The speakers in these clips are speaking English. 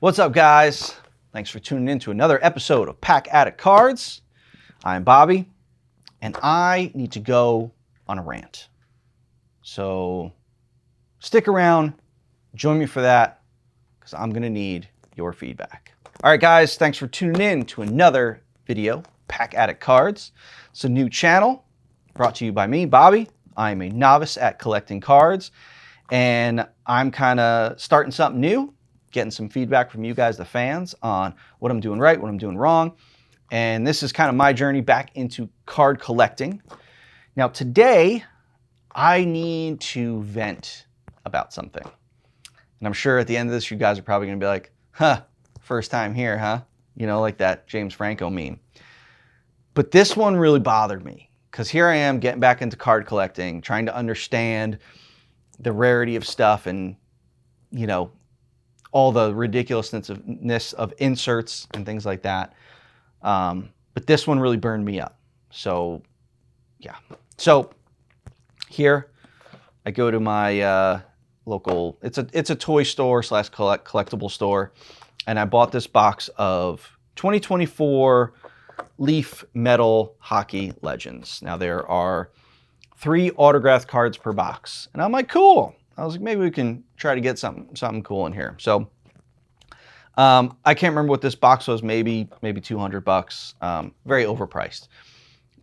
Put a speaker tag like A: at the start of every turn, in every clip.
A: What's up, guys? Thanks for tuning in to another episode of Addict Cards. I'm Bobby, and I need to go on a rant. So stick around, join me for that, because I'm going to need your feedback. All right, guys, thanks for tuning in to another video, Addict Cards. It's a new channel brought to you by me, Bobby. I'm a novice at collecting cards, and I'm kind of starting something new, getting some feedback from you guys, the fans, on what I'm doing right, what I'm doing wrong. And this is kind of my journey back into card collecting. Now today, I need to vent about something. And I'm sure at the end of this, you guys are probably gonna be like, huh, first time here, huh? You know, like that James Franco meme. But this one really bothered me, because here I am getting back into card collecting, trying to understand the rarity of stuff and, you know, all the ridiculousness of inserts and things like that. But this one really burned me up. So, yeah. So here I go to my local, it's a toy store slash collectible store. And I bought this box of 2024 Leaf Metal Hockey Legends. Now there are 3 autographed cards per box. And I'm like, cool. I was like, maybe we can try to get something cool in here. So I can't remember what this box was, maybe $200, very overpriced.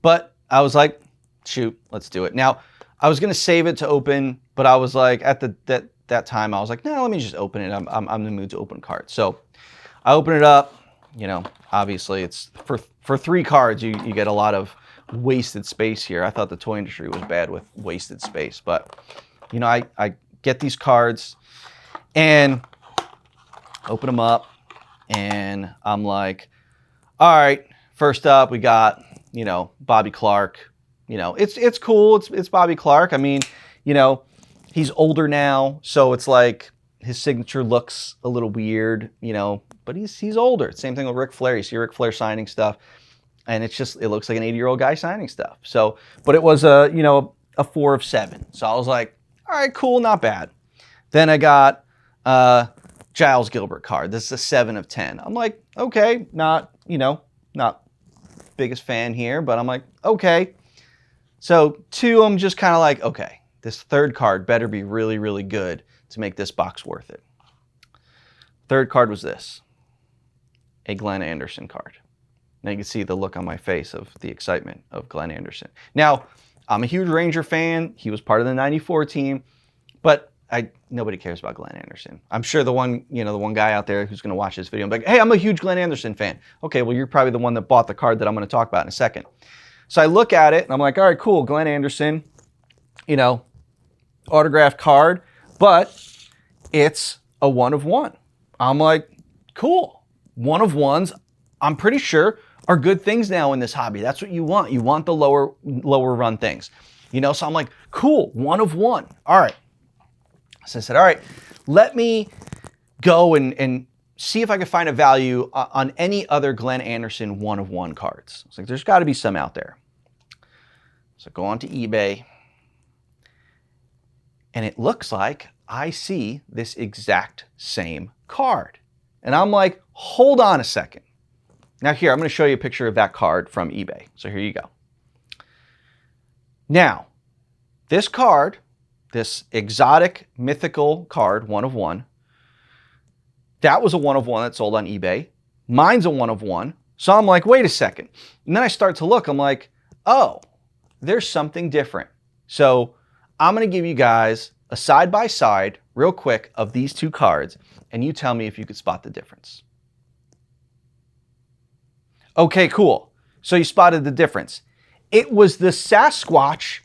A: But I was like, shoot, let's do it. Now, I was gonna save it to open, but I was like, at that time, I was like, no, let me just open it. I'm in the mood to open cards. So I open it up, you know, obviously it's for 3 cards, you get a lot of wasted space here. I thought the toy industry was bad with wasted space, but you know, I get these cards and open them up, and I'm like, all right, first up we got, you know, Bobby Clark. You know, it's cool. It's Bobby Clark. I mean, you know, he's older now, so it's like his signature looks a little weird, you know, but he's older. Same thing with Ric Flair. You see Ric Flair signing stuff, and it looks like an 80-year-old guy signing stuff. So, but it was a 4 of 7. So I was like, all right, cool, not bad. Then I got Giles Gilbert card. This is a 7 of 10. I'm like, okay, not biggest fan here, but I'm like, okay. So 2, I'm just kind of like, okay, this 3rd card better be really, really good to make this box worth it. 3rd card was this, a Glenn Anderson card. Now you can see the look on my face of the excitement of Glenn Anderson. Now, I'm a huge Ranger fan. He was part of the 94 team, but nobody cares about Glenn Anderson. I'm sure the one guy out there who's going to watch this video and be like, hey, I'm a huge Glenn Anderson fan. Okay, well, you're probably the one that bought the card that I'm going to talk about in a second. So I look at it and I'm like, all right, cool, Glenn Anderson, you know, autographed card, but it's a 1 of 1. I'm like, cool, 1 of 1s, I'm pretty sure are good things now in this hobby. That's what you want. You want the lower run things, you know? So I'm like, cool, 1 of 1. All right. So I said, all right, let me go and see if I can find a value on any other Glenn Anderson 1 of 1 cards. It's like, there's got to be some out there. So go on to eBay, and it looks like I see this exact same card. And I'm like, hold on a second. Now here, I'm going to show you a picture of that card from eBay. So here you go. Now, this card, this exotic mythical card, 1 of 1, that was a 1 of 1 that sold on eBay. Mine's a 1 of 1. So I'm like, wait a second. And then I start to look, I'm like, oh, there's something different. So I'm going to give you guys a side-by-side real quick of these 2 cards, and you tell me if you could spot the difference. Okay, cool. So you spotted the difference. It was the Sasquatch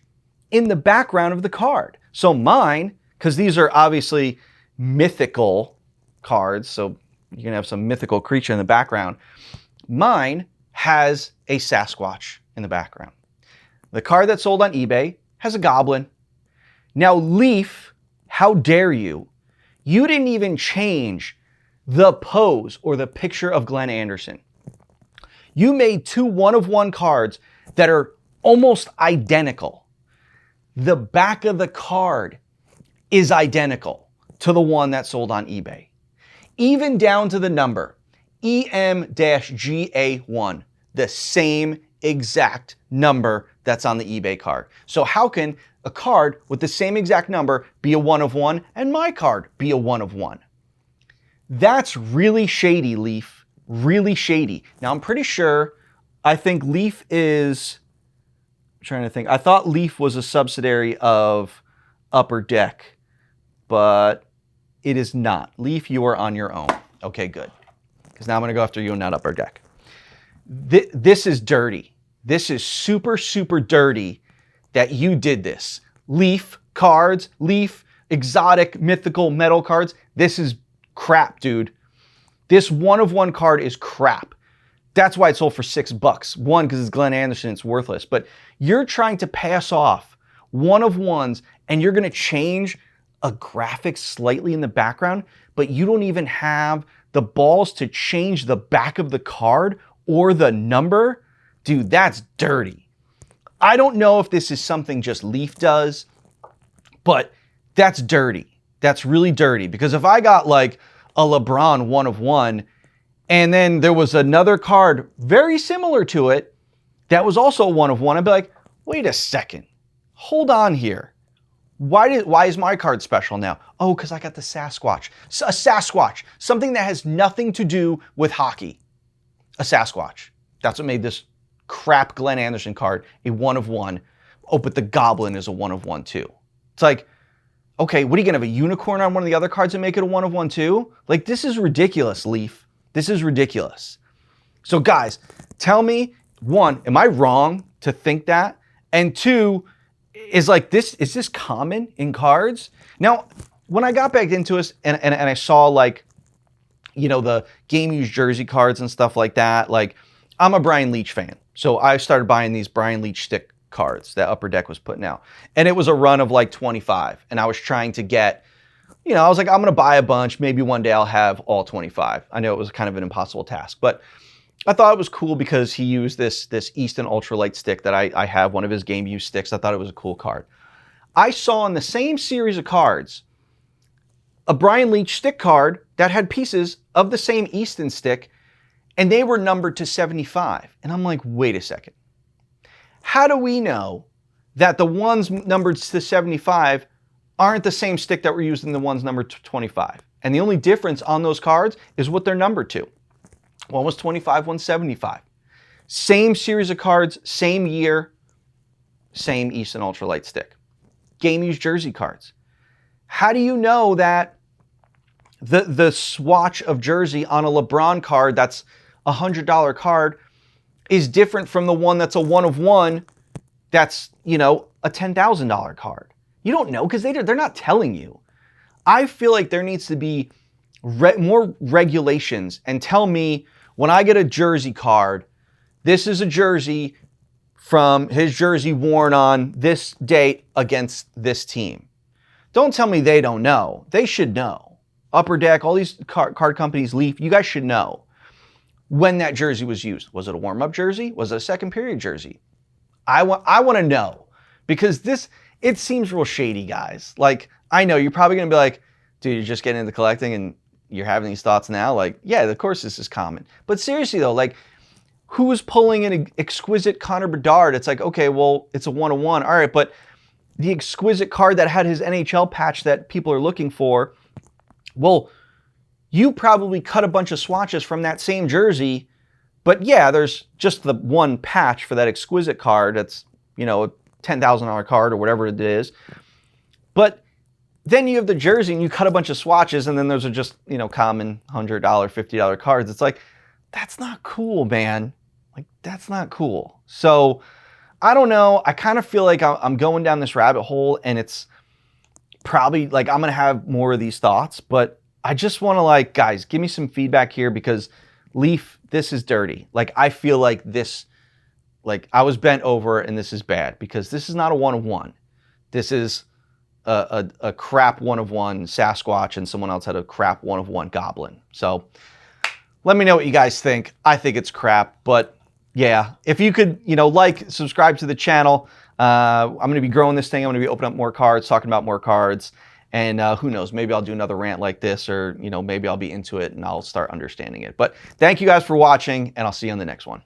A: in the background of the card. So mine, because these are obviously mythical cards, so you're going to have some mythical creature in the background. Mine has a Sasquatch in the background. The card that sold on eBay has a goblin. Now, Leaf, how dare you? You didn't even change the pose or the picture of Glenn Anderson. You made 2 1 of 1 cards that are almost identical. The back of the card is identical to the one that sold on eBay. even down to the number, EM-GA1, the same exact number that's on the eBay card. So how can a card with the same exact number be a 1 of 1 and my card be a 1 of 1? That's really shady, Leaf. Really shady. Now, I'm pretty sure, I think Leaf is, I'm trying to think, I thought Leaf was a subsidiary of Upper Deck, but it is not. Leaf, you are on your own. Okay, good. Because now I'm going to go after you and not Upper Deck. This is dirty. This is super, super dirty that you did this. Leaf cards, Leaf, exotic, mythical, metal cards. This is crap, dude. This 1 of 1 card is crap. That's why it sold for $6. One, because it's Glenn Anderson, it's worthless. But you're trying to pass off 1 of 1s and you're going to change a graphic slightly in the background, but you don't even have the balls to change the back of the card or the number. Dude, that's dirty. I don't know if this is something just Leaf does, but that's dirty. That's really dirty. Because if I got like a LeBron 1 of 1, and then there was another card very similar to it that was also a 1 of 1, I'd be like, wait a second. Hold on here. Why is my card special now? Oh, because I got the Sasquatch. A Sasquatch. Something that has nothing to do with hockey. A Sasquatch. That's what made this crap Glenn Anderson card a 1 of 1. Oh, but the Goblin is a 1 of 1 too. It's like, okay, what are you going to have, a unicorn on one of the other cards and make it a 1 of 1 too? Like, this is ridiculous, Leaf. This is ridiculous. So guys, tell me, 1, am I wrong to think that? And 2, is this common in cards? Now, when I got back into it and I saw, like, you know, the game used jersey cards and stuff like that, like, I'm a Brian Leach fan. So I started buying these Brian Leach stick cards that Upper Deck was putting out. And it was a run of like 25. And I was trying to get, you know, I was like, I'm going to buy a bunch. Maybe one day I'll have all 25. I know it was kind of an impossible task, but I thought it was cool because he used this Easton Ultralight stick that I have, one of his game use sticks. I thought it was a cool card. I saw in the same series of cards a Brian Leach stick card that had pieces of the same Easton stick, and they were numbered to 75. And I'm like, wait a second. How do we know that the ones numbered to 75 aren't the same stick that were used in the ones numbered to 25? And the only difference on those cards is what they're numbered to. One was 25, one's 75. Same series of cards, same year, same Easton Ultralight stick. Game used jersey cards. How do you know that the swatch of jersey on a LeBron card that's a $100 card is different from the one that's a 1 of 1 that's, you know, a $10,000 card? You don't know because they're not telling you. I feel like there needs to be more regulations and tell me when I get a jersey card, this is a jersey from his jersey worn on this date against this team. Don't tell me they don't know. They should know. Upper Deck, all these card companies, Leaf, you guys should know when that jersey was used. Was it a warm-up jersey? Was it a second period jersey? I want to know because it seems real shady, guys. Like, I know you're probably going to be like, dude, you're just getting into collecting and you're having these thoughts now. Like, yeah, of course this is common. But seriously though, like, who's pulling an exquisite Connor Bedard? It's like, okay, well, it's a 1 of 1. All right, but the exquisite card that had his NHL patch that people are looking for, well, you probably cut a bunch of swatches from that same jersey, but yeah, there's just the one patch for that exquisite card that's, you know, a $10,000 card or whatever it is. But then you have the jersey and you cut a bunch of swatches and then those are just, you know, common $100, $50 cards. It's like, that's not cool, man. Like, that's not cool. So I don't know. I kind of feel like I'm going down this rabbit hole and it's probably like I'm going to have more of these thoughts, but I just want to, like, guys, give me some feedback here because Leaf, this is dirty. Like, I feel like this, like, I was bent over and this is bad because this is not a 1 of 1. This is a crap 1 of 1 Sasquatch and someone else had a crap 1 of 1 Goblin. So let me know what you guys think. I think it's crap, but yeah, if you could, you know, like, subscribe to the channel. I'm going to be growing this thing. I'm going to be opening up more cards, talking about more cards. And who knows, maybe I'll do another rant like this, or maybe I'll be into it and I'll start understanding it. But thank you guys for watching, and I'll see you on the next one.